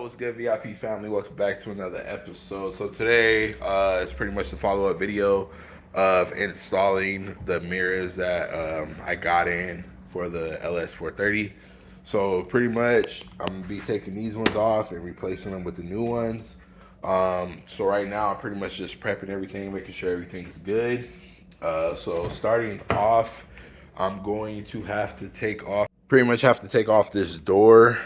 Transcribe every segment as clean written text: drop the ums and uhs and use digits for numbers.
What's good, VIP family? Welcome back to another episode. So today is pretty much the follow-up video of installing the mirrors that I got in for the LS430. So pretty much I'm gonna be taking these ones off and replacing them with the new ones. So right now I'm pretty much just prepping everything, making sure everything's good. So starting off, I'm going to have to take off, pretty much have to take off this door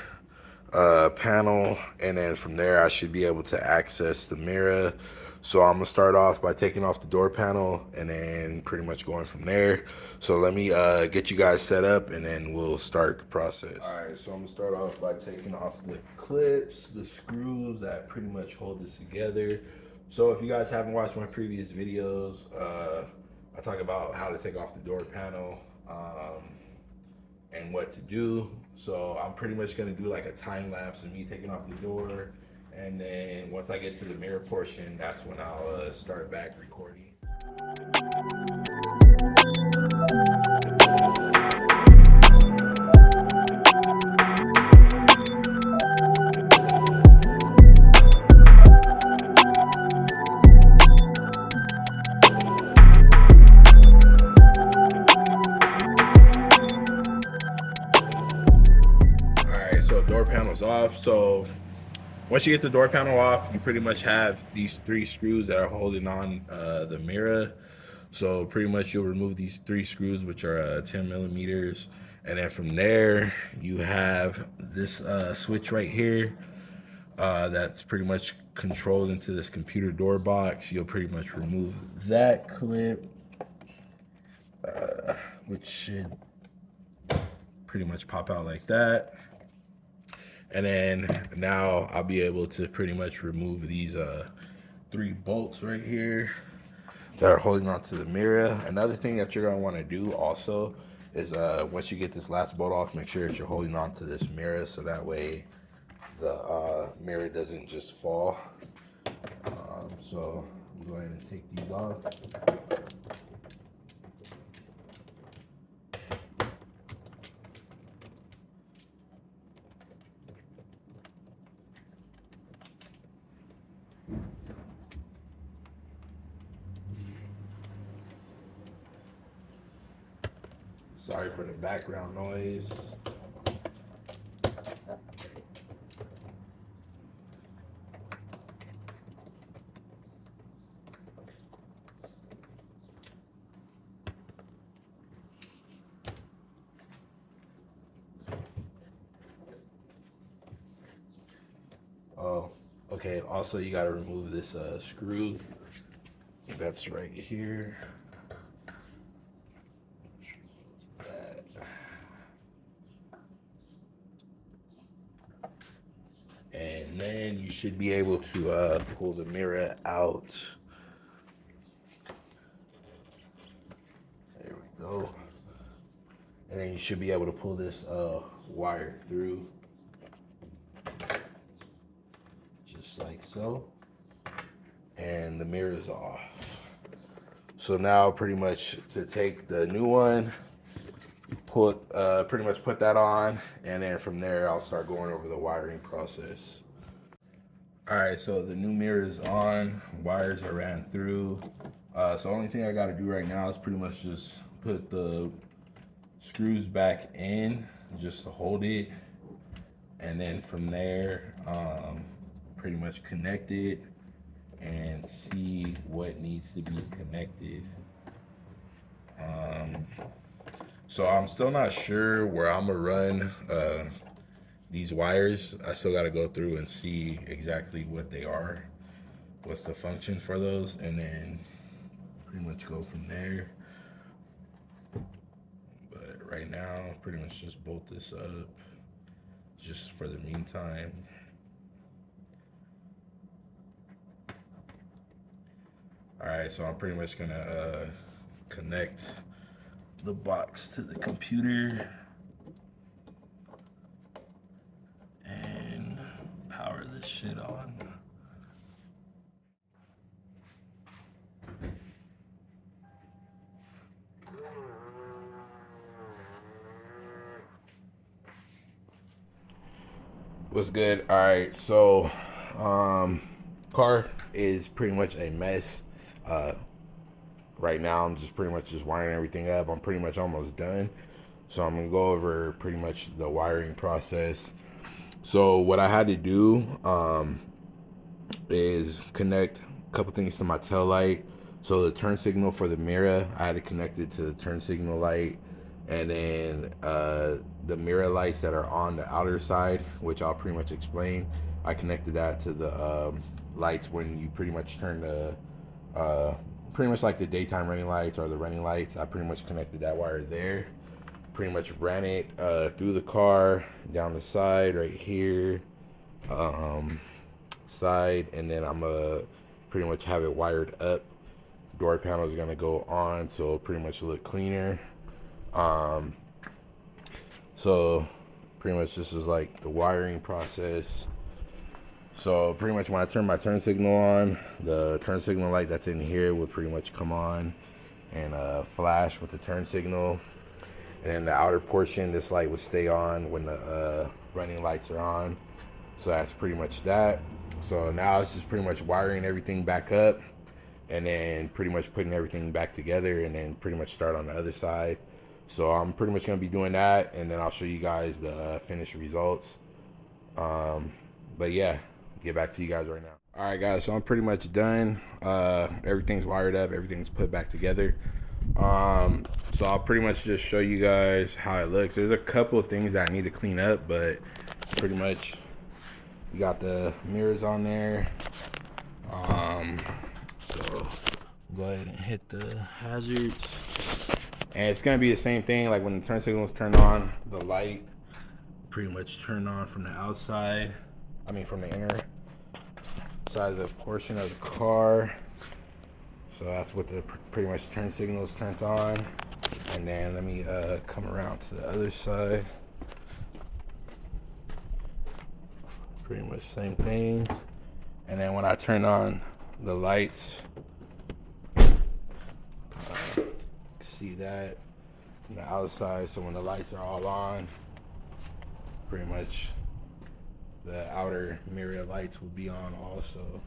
panel, and then from there I should be able to access the mirror. So I'm gonna start off by taking off the door panel and then pretty much going from there. So let me get you guys set up and then we'll start the process. All right, so I'm gonna start off by taking off the clips, the screws that pretty much hold this together. So if you guys haven't watched my previous videos, I talk about how to take off the door panel and what to do. So I'm pretty much gonna do like a time lapse of me taking off the door, and then once I get to the mirror portion, that's when I'll start back recording. So door panel's off. So once you get the door panel off, you pretty much have these three screws that are holding on the mirror. So pretty much you'll remove these three screws, which are 10 millimeters. And then from there, you have this switch right here that's pretty much controlled into this computer door box. You'll pretty much remove that clip, which should pretty much pop out like that. And then now I'll be able to pretty much remove these three bolts right here that are holding onto the mirror. Another thing that you're gonna wanna do also is once you get this last bolt off, make sure that you're holding onto this mirror so that way the mirror doesn't just fall. So go ahead and take these off. Sorry for the background noise. Oh, okay. Also, you got to remove this screw that's right here. And then you should be able to pull the mirror out. There we go. And then you should be able to pull this wire through. Just like so. And the mirror is off. So now pretty much to take the new one, pretty much put that on, and then from there I'll start going over the wiring process. All right, so the new mirror is on, wires are ran through. So the only thing I got to do right now is pretty much just put the screws back in just to hold it, and then from there pretty much connect it and see what needs to be connected. So I'm still not sure where I'm gonna run these wires. I still gotta go through and see exactly what they are, what's the function for those, and then pretty much go from there. But right now, pretty much just bolt this up just for the meantime. All right, so I'm pretty much gonna connect the box to the computer and power this shit on. What's good? All right, so car is pretty much a mess. Uh, right now, I'm just pretty much just wiring everything up. I'm pretty much almost done. So I'm gonna go over pretty much the wiring process. So what I had to do is connect a couple things to my tail light. So the turn signal for the mirror, I had to connect it to the turn signal light, and then the mirror lights that are on the outer side, which I'll pretty much explain. I connected that to the lights when you pretty much turn the pretty much like the daytime running lights or the running lights. I pretty much connected that wire there. Pretty much ran it through the car, down the side right here, side, and then I'm gonna pretty much have it wired up. The door panel is gonna go on, so it'll pretty much look cleaner. So pretty much this is like the wiring process. So pretty much when I turn my turn signal on, the turn signal light that's in here would pretty much come on and flash with the turn signal. And then the outer portion, this light would stay on when the running lights are on. So that's pretty much that. So now it's just pretty much wiring everything back up and then pretty much putting everything back together and then pretty much start on the other side. So I'm pretty much going to be doing that, and then I'll show you guys the finished results. But yeah, get back to you guys right now. All right, guys, so I'm pretty much done. Everything's wired up, everything's put back together. So I'll pretty much just show you guys how it looks. There's a couple of things that I need to clean up, but pretty much we got the mirrors on there. So go ahead and hit the hazards. And it's gonna be the same thing, like when the turn signal is turned on, the light pretty much turned on from the outside. I mean from the inner side of the portion of the car. So that's what the pretty much turn signal is turned on. And then let me come around to the other side. Pretty much same thing. And then when I turn on the lights, see that from the outside. So when the lights are all on, pretty much the outer mirror lights will be on also.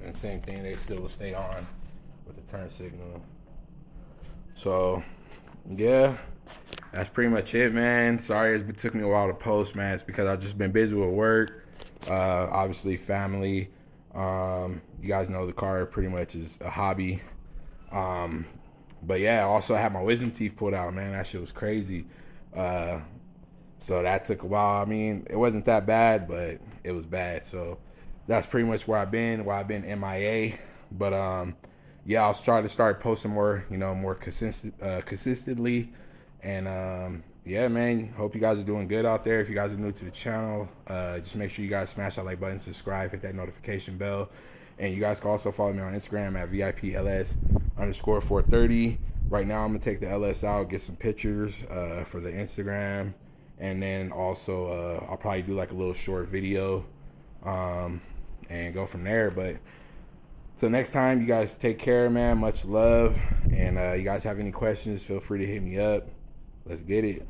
And same thing, they still will stay on with the turn signal. So yeah, that's pretty much it, man. Sorry it took me a while to post, man. It's because I've just been busy with work, obviously family. You guys know the car pretty much is a hobby. But yeah, I also had my wisdom teeth pulled out, man. That shit was crazy. So that took a while. I mean, it wasn't that bad, but it was bad. So that's pretty much where I've been MIA. But yeah, I'll try to start posting more, more consistently. And yeah, man, hope you guys are doing good out there. If you guys are new to the channel, just make sure you guys smash that like button, subscribe, hit that notification bell. And you guys can also follow me on Instagram at VIPLS_430. Right now, I'm going to take the LS out, get some pictures for the Instagram. And then also, I'll probably do like a little short video and go from there. But till next time, you guys take care, man. Much love. And you guys have any questions, feel free to hit me up. Let's get it.